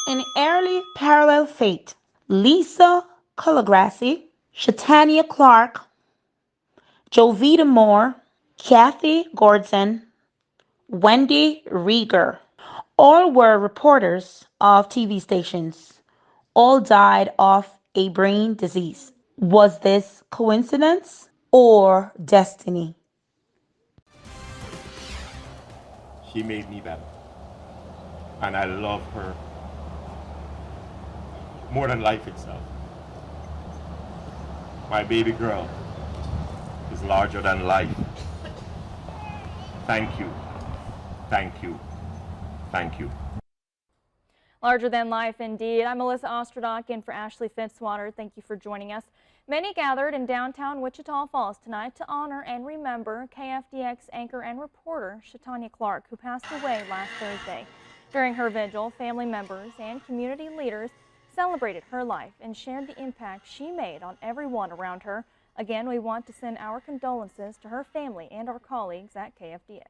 An early parallel fate. Lisa Colagrossi, Shatanya Clarke, Jovita Moore, Kathy Gordon, Wendy Rieger. All were reporters of TV stations. All died of a brain disease. Was this coincidence or destiny? She made me better. And I love her more than life itself. My baby girl is larger than life. Thank you, thank you, thank you. Larger than life indeed. I'm Melissa Ostradok in for Ashley Fitzwater. Thank you for joining us. Many gathered in downtown Wichita Falls tonight to honor and remember KFDX anchor and reporter Shatanya Clarke, who passed away last Thursday. During her vigil, family members and community leaders celebrated her life and shared the impact she made on everyone around her. Again, we want to send our condolences to her family and our colleagues at KFDX.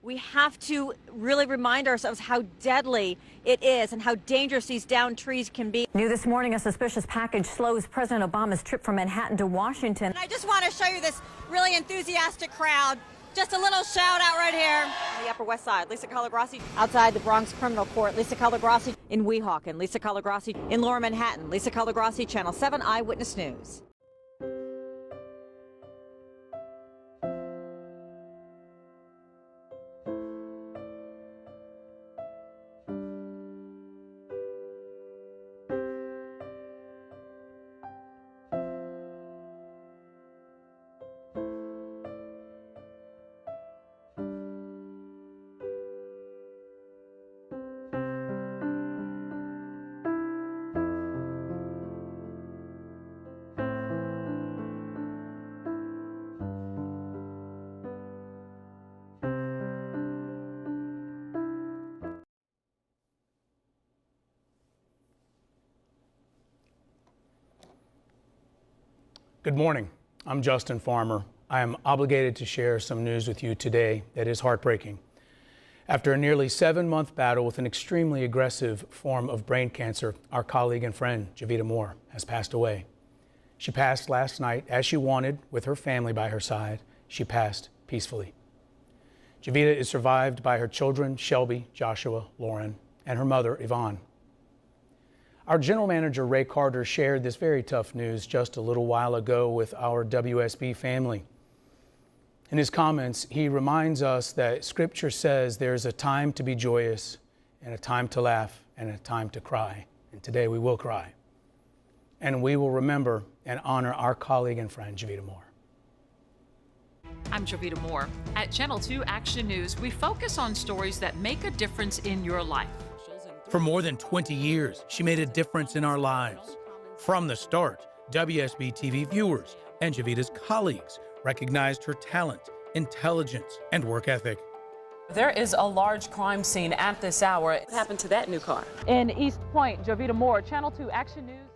We have to really remind ourselves how deadly it is and how dangerous these downed trees can be. New this morning, a suspicious package slows President Obama's trip from Manhattan to Washington. And I just want to show you this really enthusiastic crowd. Just a little shout out right here. On the Upper West Side, Lisa Colagrossi. Outside the Bronx Criminal Court, Lisa Colagrossi. In Weehawken, Lisa Colagrossi. In Lower Manhattan, Lisa Colagrossi, Channel 7 Eyewitness News. Good morning. I'm Justin Farmer. I am obligated to share some news with you today that is heartbreaking. After a nearly 7-month battle with an extremely aggressive form of brain cancer, our colleague and friend, Jovita Moore, has passed away. She passed last night as she wanted, with her family by her side. She passed peacefully. Jovita is survived by her children, Shelby, Joshua, Lauren, and her mother, Yvonne. Our general manager, Ray Carter, shared this very tough news just a little while ago with our WSB family. In his comments, he reminds us that Scripture says there's a time to be joyous and a time to laugh and a time to cry. And today we will cry. And we will remember and honor our colleague and friend, Jovita Moore. I'm Jovita Moore. At Channel 2 Action News, we focus on stories that make a difference in your life. For more than 20 years, she made a difference in our lives. From the start, WSB TV viewers and Jovita's colleagues recognized her talent, intelligence, and work ethic. There is a large crime scene at this hour. What happened to that new car? In East Point, Jovita Moore, Channel 2 Action News.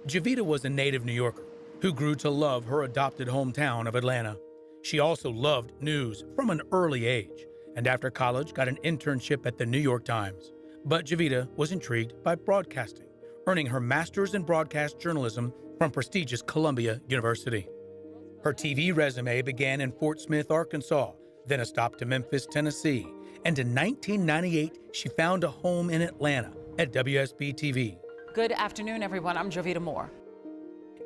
Jovita was a native New Yorker who grew to love her adopted hometown of Atlanta. She also loved news from an early age, and after college got an internship at the New York Times. But Jovita was intrigued by broadcasting, earning her master's in broadcast journalism from prestigious Columbia University. Her TV resume began in Fort Smith, Arkansas, then a stop to Memphis, Tennessee, and in 1998, she found a home in Atlanta at WSB TV. Good afternoon, everyone. I'm Jovita Moore.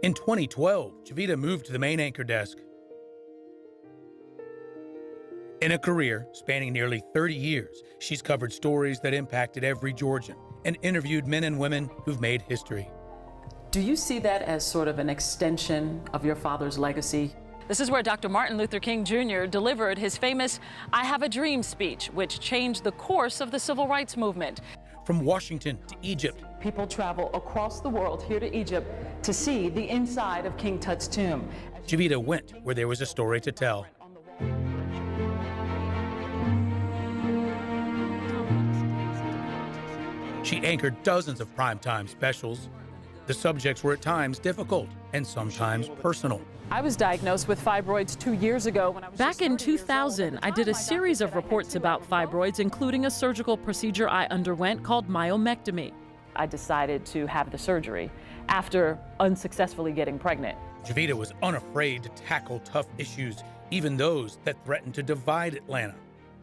In 2012, Jovita moved to the main anchor desk. In a career spanning nearly 30 years, she's covered stories that impacted every Georgian and interviewed men and women who've made history. Do you see that as sort of an extension of your father's legacy? This is where Dr. Martin Luther King Jr. delivered his famous "I Have a Dream" speech, which changed the course of the civil rights movement. From Washington to Egypt, People travel across the world here to Egypt to see the inside of King Tut's tomb. Jovita went where there was a story to tell. She anchored dozens of primetime specials. The subjects were at times difficult and sometimes personal. I was diagnosed with fibroids 2 years ago. When I was Back in 2000, I did a series of reports about fibroids, including a surgical procedure I underwent called myomectomy. I decided to have the surgery after unsuccessfully getting pregnant. Jovita was unafraid to tackle tough issues, even those that threatened to divide Atlanta.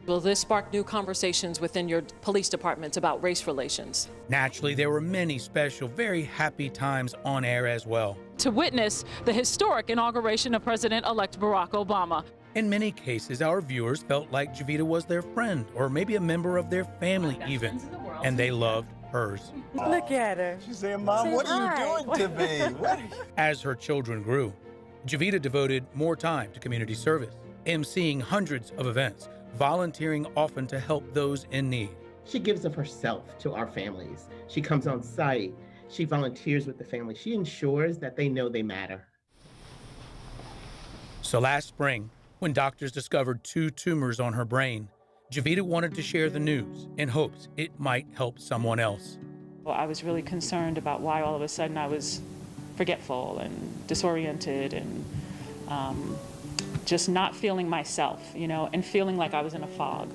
Will this spark new conversations within your police departments about race relations? Naturally, there were many special, very happy times on air as well. To witness the historic inauguration of President-elect Barack Obama. In many cases, our viewers felt like Jovita was their friend, or maybe a member of their family even, and they loved hers. Look at her. She's saying, Mom, what are you doing to me? As her children grew, Jovita devoted more time to community service, emceeing hundreds of events, volunteering often to help those in need. She gives of herself to our families. She comes on site. She volunteers with the family. She ensures that they know they matter. So last spring, when doctors discovered 2 tumors on her brain, Jovita wanted to share the news in hopes it might help someone else. Well, I was really concerned about why all of a sudden I was forgetful and disoriented and just not feeling myself, and feeling like I was in a fog.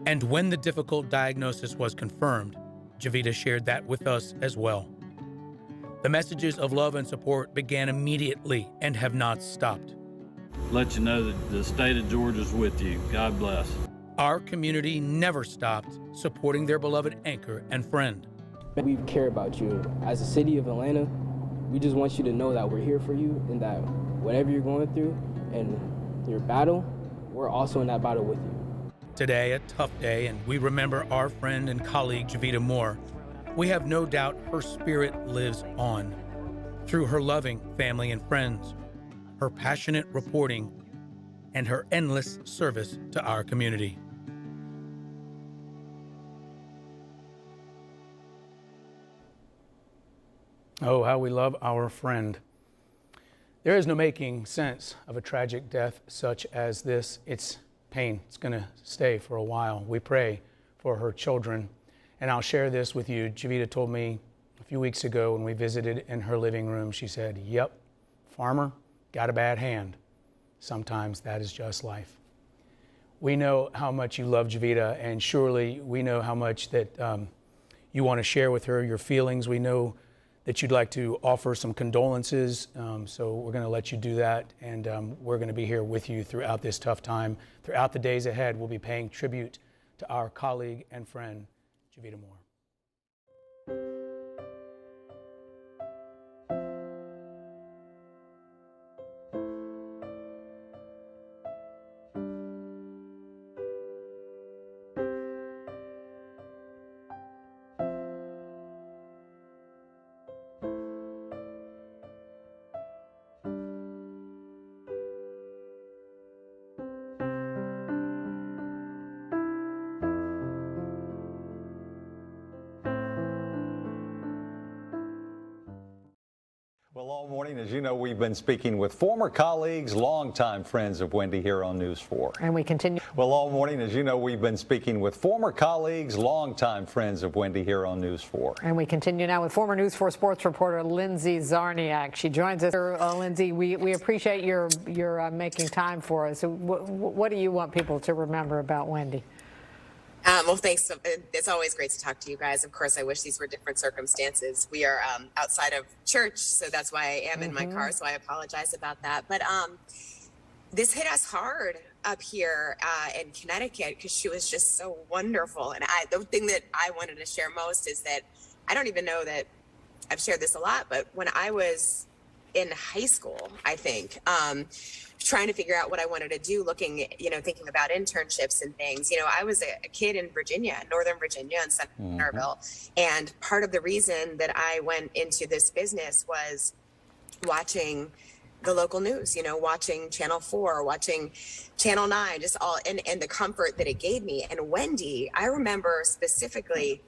And when the difficult diagnosis was confirmed, Jovita shared that with us as well. The messages of love and support began immediately and have not stopped. Let you know that the state of Georgia's with you. God bless. Our community never stopped supporting their beloved anchor and friend. We care about you. As a city of Atlanta, we just want you to know that we're here for you and that whatever you're going through and your battle, we're also in that battle with you. Today, a tough day, and we remember our friend and colleague, Jovita Moore. We have no doubt her spirit lives on through her loving family and friends, her passionate reporting, and her endless service to our community. Oh, how we love our friend. There is no making sense of a tragic death such as this. It's pain. It's going to stay for a while. We pray for her children. And I'll share this with you. Jovita told me a few weeks ago when we visited in her living room, she said, "Yep, farmer, got a bad hand. Sometimes that is just life." We know how much you love Jovita, and surely we know how much that you want to share with her your feelings. We know that you'd like to offer some condolences, so we're going to let you do that, and we're going to be here with you throughout this tough time. Throughout the days ahead, we'll be paying tribute to our colleague and friend, Jovita Moore. Well, all morning, as you know, we've been speaking with former colleagues, longtime friends of Wendy here on News 4. And we continue. Well, all morning, as you know, we've been speaking with former colleagues, longtime friends of Wendy here on News 4. And we continue now with former News 4 sports reporter Lindsay Czarniak. She joins us. Lindsay, we appreciate your making time for us. So what do you want people to remember about Wendy? Well, thanks. It's always great to talk to you guys. Of course, I wish these were different circumstances. We are outside of church, so that's why I am in my car, so I apologize about that. But this hit us hard up here in Connecticut because she was just so wonderful. And the thing that I wanted to share most is that I don't even know that I've shared this a lot, but when I was in high school, I think, trying to figure out what I wanted to do, thinking about internships and things. I was a kid in Virginia, Northern Virginia, in Centerville. And part of the reason that I went into this business was watching the local news, watching Channel 4, watching Channel 9, just all, and the comfort that it gave me. And Wendy, I remember specifically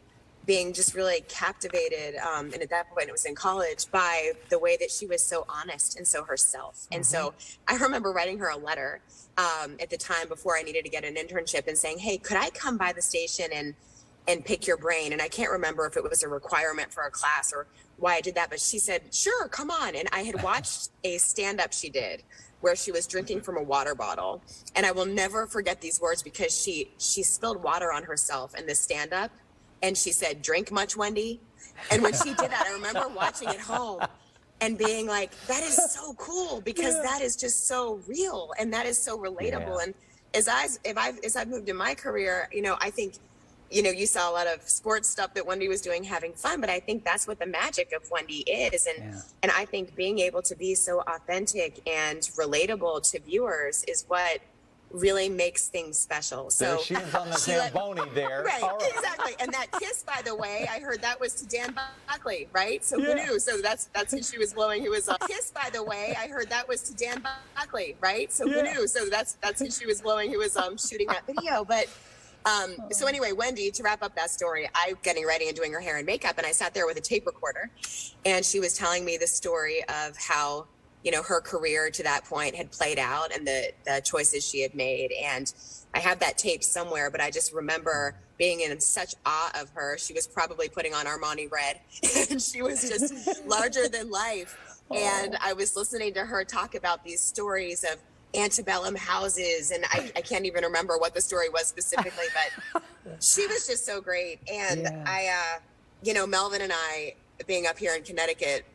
being just really captivated, and at that point it was in college, by the way that she was so honest and so herself. And so I remember writing her a letter at the time before I needed to get an internship and saying, hey, could I come by the station and pick your brain? And I can't remember if it was a requirement for a class or why I did that, but she said, sure, come on. And I had watched a stand-up she did where she was drinking from a water bottle. And I will never forget these words because she spilled water on herself in this stand-up. And she said, drink much, Wendy? And when she did that, I remember watching it home and being like, that is so cool because that is just so real and that is so relatable. And as I've moved in my career, I think, you saw a lot of sports stuff that Wendy was doing, having fun, but I think that's what the magic of Wendy is. And I think being able to be so authentic and relatable to viewers is what really makes things special. So there she is on the Zamboni there. Right, exactly. And that kiss, by the way, I heard that was to Dan Buckley, right? So who knew? So that's who she was blowing. Who was kiss, by the way, I heard that was to Dan Buckley, right? So who knew? So that's who she was blowing. Who was shooting that video, but. So anyway, Wendy, to wrap up that story, I'm getting ready and doing her hair and makeup, and I sat there with a tape recorder, and she was telling me the story of how, her career to that point had played out and the choices she had made. And I have that tape somewhere, but I just remember being in such awe of her. She was probably putting on Armani Red, and she was just larger than life. And I was listening to her talk about these stories of antebellum houses, and I can't even remember what the story was specifically, but she was just so great. And Melvin and I, being up here in Connecticut,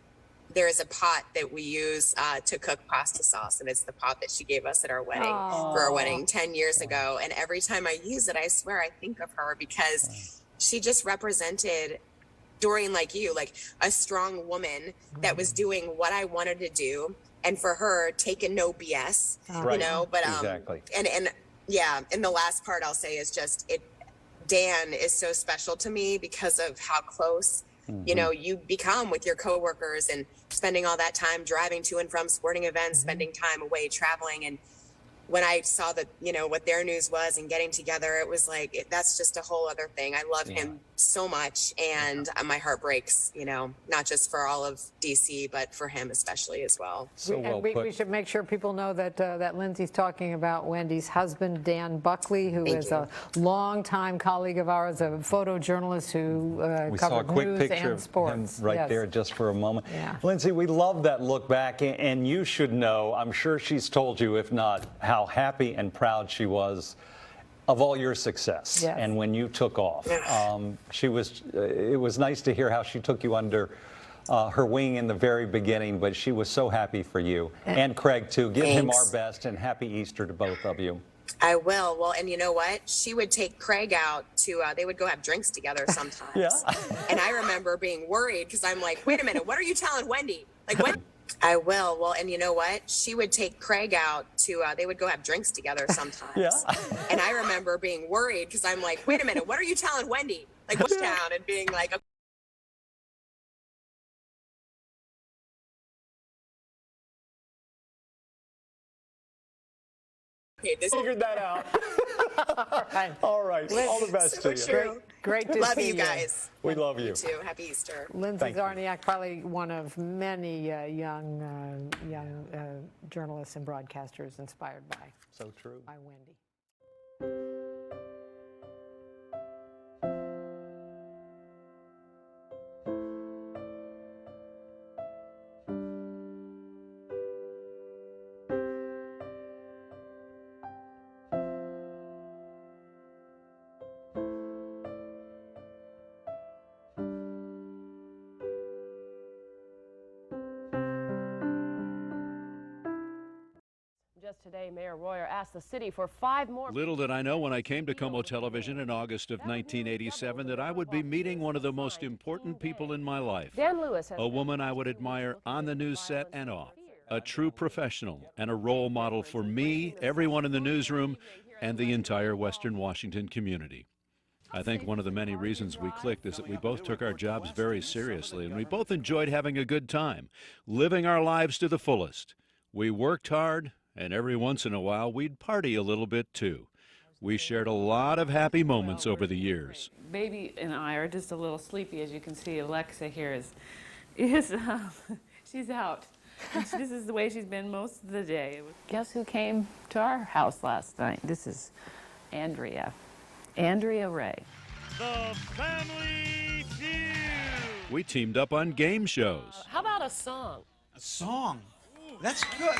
there is a pot that we use to cook pasta sauce, and it's the pot that she gave us at our wedding for our wedding 10 years ago. And every time I use it, I swear I think of her because she just represented, Dorian, like you, like a strong woman that was doing what I wanted to do. And for her, taking no BS, but exactly. And the last part I'll say is just Dan is so special to me because of how close, you become with your coworkers and spending all that time driving to and from sporting events, spending time away traveling. And when I saw that, what their news was and getting together, it was like, that's just a whole other thing. I love him so much. And my heart breaks, not just for all of DC, but for him especially as well. So well put. We should make sure people know that that Lindsay's talking about Wendy's husband, Dan Buckley, who is a longtime colleague of ours, a photojournalist who we saw a quick news picture and of sports. him right there just for a moment. Yeah. Lindsay, we love that look back, and you should know, I'm sure she's told you, if not, how happy and proud she was of all your success. Yes. And when you took off, it was nice to hear how she took you under her wing in the very beginning, but she was so happy for you. And Craig, too. Give him our best, and happy Easter to both of you. I will. Well, and you know what? She would take Craig out to, they would go have drinks together sometimes. And I remember being worried because I'm like, wait a minute, what are you telling Wendy? Like, when? I will. Well, and you know what? She would take Craig out to, they would go have drinks together sometimes. And I remember being worried because I'm like, wait a minute, what are you telling Wendy? Like, what's down? And being like, okay, this figured that out. All right. All the best to you. Great to love see you guys. We love you. You too. Happy Easter. Lindsay Zarniak, probably one of many young journalists and broadcasters inspired by. So true. By Wendy. Today, Mayor Royer asked the city for 5 more. Little did I know when I came to Como Television in August of 1987 that I would be meeting one of the most important people in my life. Dan Lewis has A woman I would admire on the news set and off. A true professional and a role model for me, everyone in the newsroom, and the entire Western Washington community. I think one of the many reasons we clicked is that we both took our jobs very seriously, and we both enjoyed having a good time, living our lives to the fullest. We worked hard, and every once in a while we'd party a little bit too. We shared a lot of happy moments over the years. Baby and I are just a little sleepy, as you can see. Alexa here she's out. This is the way she's been most of the day. Guess who came to our house last night? This is Andrea Ray. The Family Feud. We teamed up on game shows. How about a song? A song? That's good.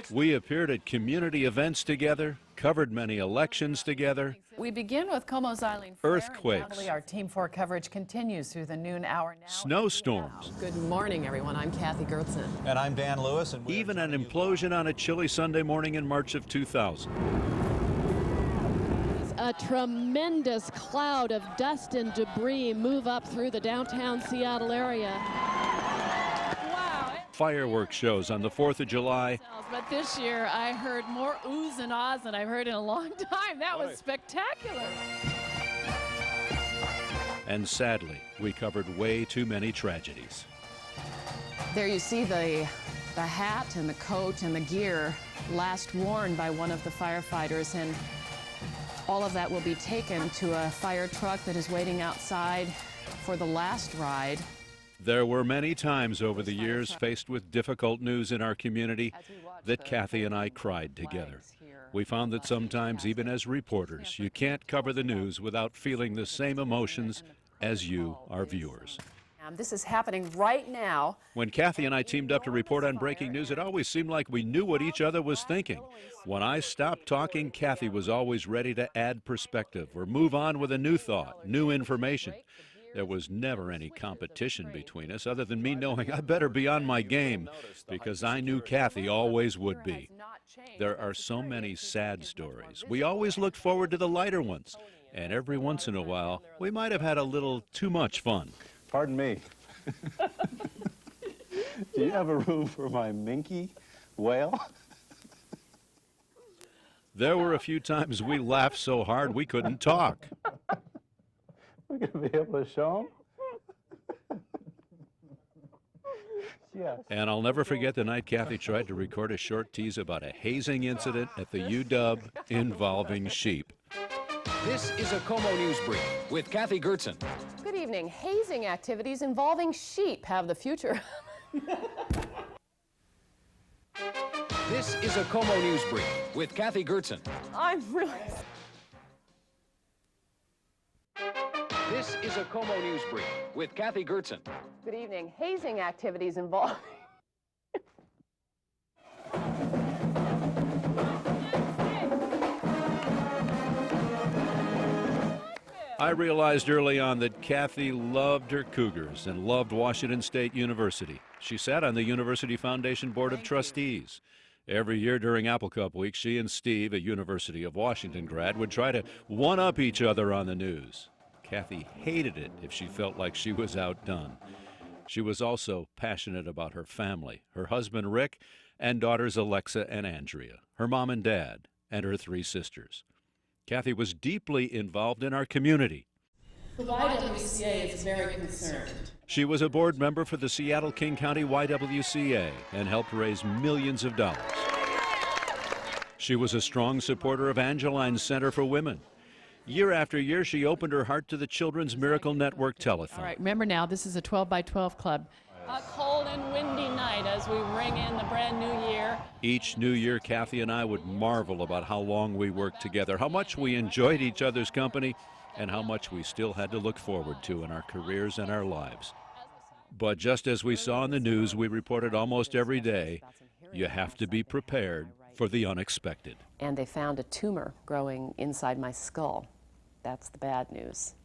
We appeared at community events together, covered many elections together. We begin with Como's Eileen Earthquakes. Our Team 4 coverage continues through the noon hour now. Snowstorms. Good morning, everyone. I'm Kathy Gertson. And I'm Dan Lewis. And even an implosion on a chilly Sunday morning in March of 2000. A tremendous cloud of dust and debris move up through the downtown Seattle area. Fireworks shows on the 4th of July. But this year I heard more oohs and ahs than I've heard in a long time. That was spectacular. And sadly, we covered way too many tragedies. There you see the hat and the coat and the gear last worn by one of the firefighters, and all of that will be taken to a fire truck that is waiting outside for the last ride. There were many times over the years faced with difficult news in our community that Kathy and I cried together. We found that sometimes, even as reporters, you can't cover the news without feeling the same emotions as you, our viewers. This is happening right now. When Kathy and I teamed up to report on breaking news, it always seemed like we knew what each other was thinking. When I stopped talking, Kathy was always ready to add perspective or move on with a new thought, new information. There was never any competition between us other than me knowing I better be on my game, because I knew Kathy always would be. There are so many sad stories. We always looked forward to the lighter ones, and every once in a while we might have had a little too much fun. Pardon me. Do you have a room for my minky whale? There were a few times we laughed so hard we couldn't talk. We're going to be able to show them? Yes. And I'll never forget the night Kathy tried to record a short tease about a hazing incident at the UW involving sheep. This is a Como News Brief with Kathy Gertson. Good evening. Hazing activities involving sheep have the future. This is a Como News Brief with Kathy Gertson. I'm really... This is a Como News Brief with Kathy Gertson. Good evening. Hazing activities involving... I realized early on that Kathy loved her Cougars and loved Washington State University. She sat on the University Foundation Board of Trustees. Every year during Apple Cup week, she and Steve, a University of Washington grad, would try to one-up each other on the news. Kathy hated it if she felt like she was outdone. She was also passionate about her family, her husband Rick, and daughters Alexa and Andrea, her mom and dad, and her 3 sisters. Kathy was deeply involved in our community. The YWCA is very concerned. She was a board member for the Seattle-King County YWCA and helped raise millions of dollars. She was a strong supporter of Angeline's Center for Women. Year after year, she opened her heart to the Children's Miracle Network telethon. All right, remember now, this is a 12 by 12 club. A cold and windy night as we ring in the brand new year. Each new year, Kathy and I would marvel about how long we worked together, how much we enjoyed each other's company, and how much we still had to look forward to in our careers and our lives. But just as we saw in the news, we reported almost every day, you have to be prepared for the unexpected. And they found a tumor growing inside my skull. That's the bad news.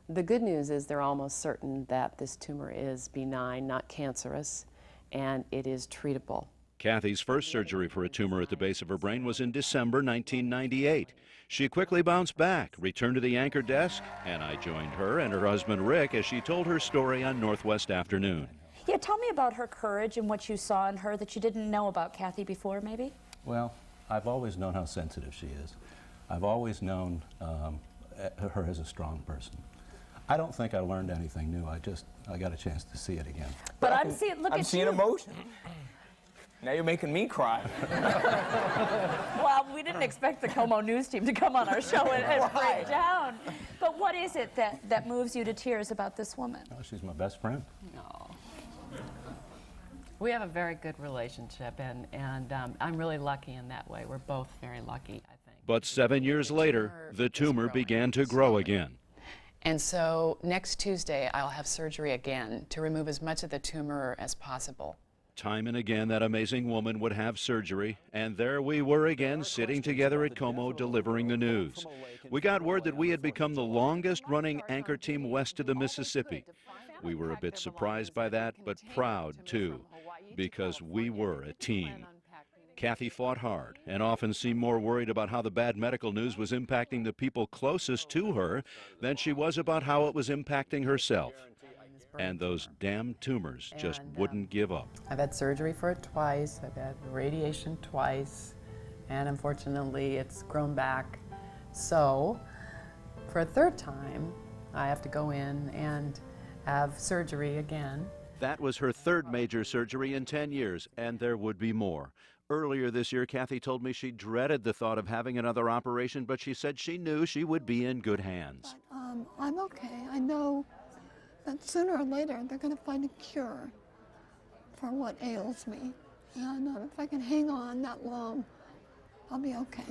The good news is they're almost certain that this tumor is benign, not cancerous, and it is treatable. Kathy's first surgery for a tumor at the base of her brain was in December 1998. She quickly bounced back, returned to the anchor desk, and I joined her and her husband Rick as she told her story on Northwest Afternoon. Yeah, tell me about her courage and what you saw in her that you didn't know about Kathy before, maybe? Well, I've always known how sensitive she is. I've always known her as a strong person. I don't think I learned anything new. I got a chance to see it again. But I'm seeing, look at you. I'm seeing emotion. Now you're making me cry. Well, we didn't expect the Como News team to come on our show and break down. But what is it that moves you to tears about this woman? Oh, she's my best friend. No. We have a very good relationship, and I'm really lucky in that way. We're both very lucky, I think. But 7 years later, the tumor began to grow again. And so next Tuesday, I'll have surgery again to remove as much of the tumor as possible. Time and again, that amazing woman would have surgery, and there we were again, sitting together at Como, delivering the news. We got word that we had become the longest-running anchor team west of the Mississippi. We were a bit surprised by that, but proud, too, because we were a team. Kathy fought hard and often seemed more worried about how the bad medical news was impacting the people closest to her than she was about how it was impacting herself. And those damn tumors just wouldn't give up. I've had surgery for it twice, I've had radiation twice, and unfortunately it's grown back. So, for a third time, I have to go in and have surgery again. That was her third major surgery in 10 years, and there would be more. Earlier this year, Kathy told me she dreaded the thought of having another operation, but she said she knew she would be in good hands. But, I'm okay. I know that sooner or later they're going to find a cure for what ails me. And if I can hang on that long, I'll be okay.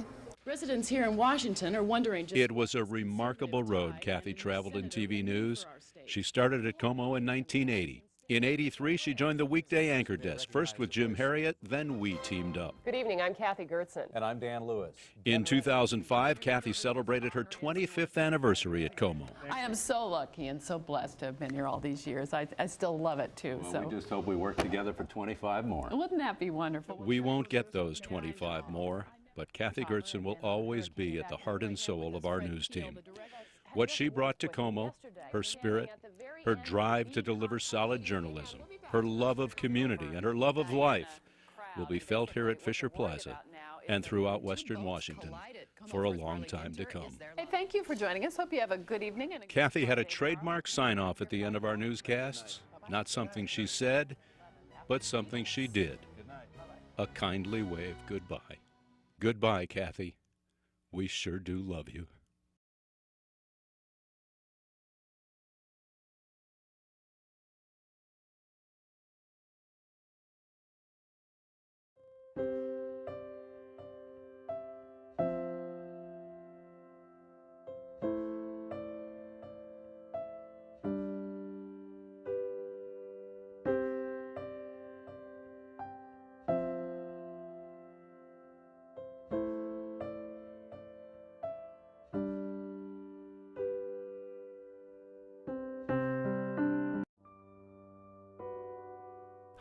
Residents here in Washington are wondering just... It was a remarkable road Kathy traveled in TV news. She started at Como in 1980. In '83, she joined the weekday anchor desk, first with Jim Harriet, then we teamed up. Good evening, I'm Kathy Gertson. And I'm Dan Lewis. In 2005, Kathy celebrated her 25th anniversary at Como. I am so lucky and so blessed to have been here all these years. I still love it, too. Well, we just hope we work together for 25 more. Wouldn't that be wonderful? We won't get those 25 more, but Kathy Gertson will always be at the heart and soul of our news team. What she brought to Como, her spirit, her drive to deliver solid journalism, her love of community, and her love of life will be felt here at Fisher Plaza and throughout Western Washington for a long time to come. Hey, thank you for joining us. Hope you have a good evening. Kathy had a trademark sign-off at the end of our newscasts. Not something she said, but something she did. A kindly wave goodbye. Goodbye, Kathy. We sure do love you.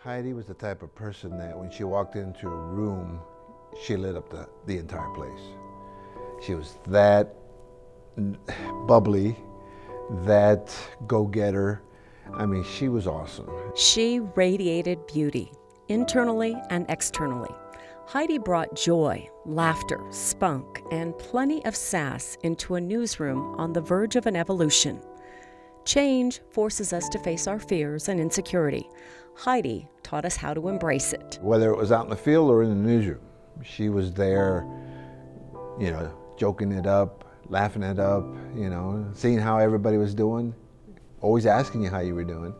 Heidi was the type of person that when she walked into a room, she lit up the entire place. She was that bubbly, that go-getter. I mean, she was awesome. She radiated beauty, internally and externally. Heidi brought joy, laughter, spunk, and plenty of sass into a newsroom on the verge of an evolution. Change forces us to face our fears and insecurity. Heidi taught us how to embrace it. Whether it was out in the field or in the newsroom, she was there, you know, joking it up, laughing it up, you know, seeing how everybody was doing, always asking you how you were doing,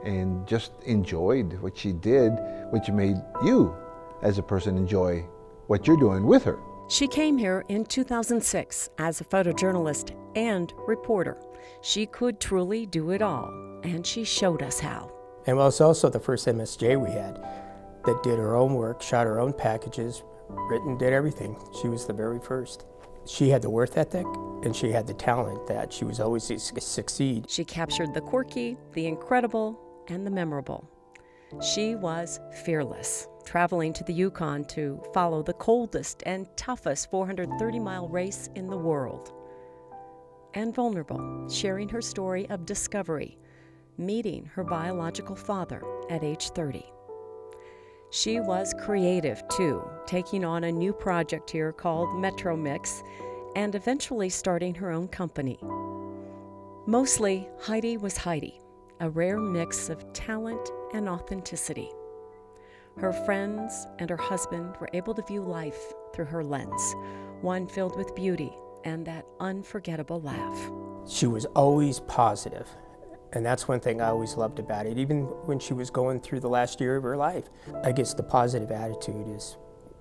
and just enjoyed what she did, which made you, as a person, enjoy what you're doing with her. She came here in 2006 as a photojournalist and reporter. She could truly do it all, and she showed us how. And was also the first MSJ we had that did her own work, shot her own packages, written, did everything. She was the very first. She had the work ethic, and she had the talent that she was always to succeed. She captured the quirky, the incredible, and the memorable. She was fearless. traveling to the Yukon to follow the coldest and toughest 430-mile race in the world. And vulnerable, sharing her story of discovery, meeting her biological father at age 30. She was creative, too, taking on a new project here called Metro Mix and eventually starting her own company. Mostly, Heidi was Heidi, a rare mix of talent and authenticity. Her friends and her husband were able to view life through her lens, one filled with beauty and that unforgettable laugh. She was always positive, and that's one thing I always loved about it, even when she was going through the last year of her life. I guess the positive attitude is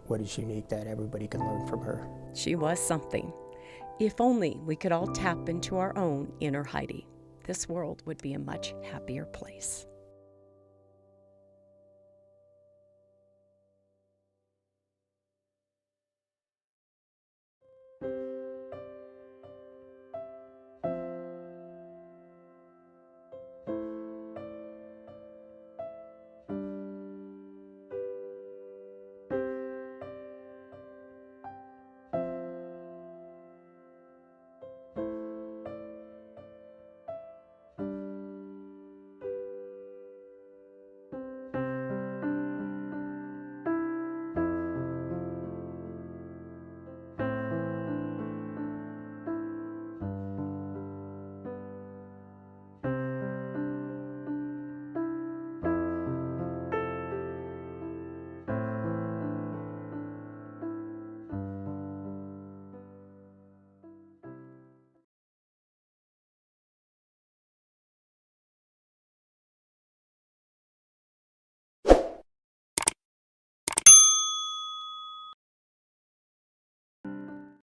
what is unique that everybody can learn from her. She was something. If only we could all tap into our own inner Heidi, this world would be a much happier place.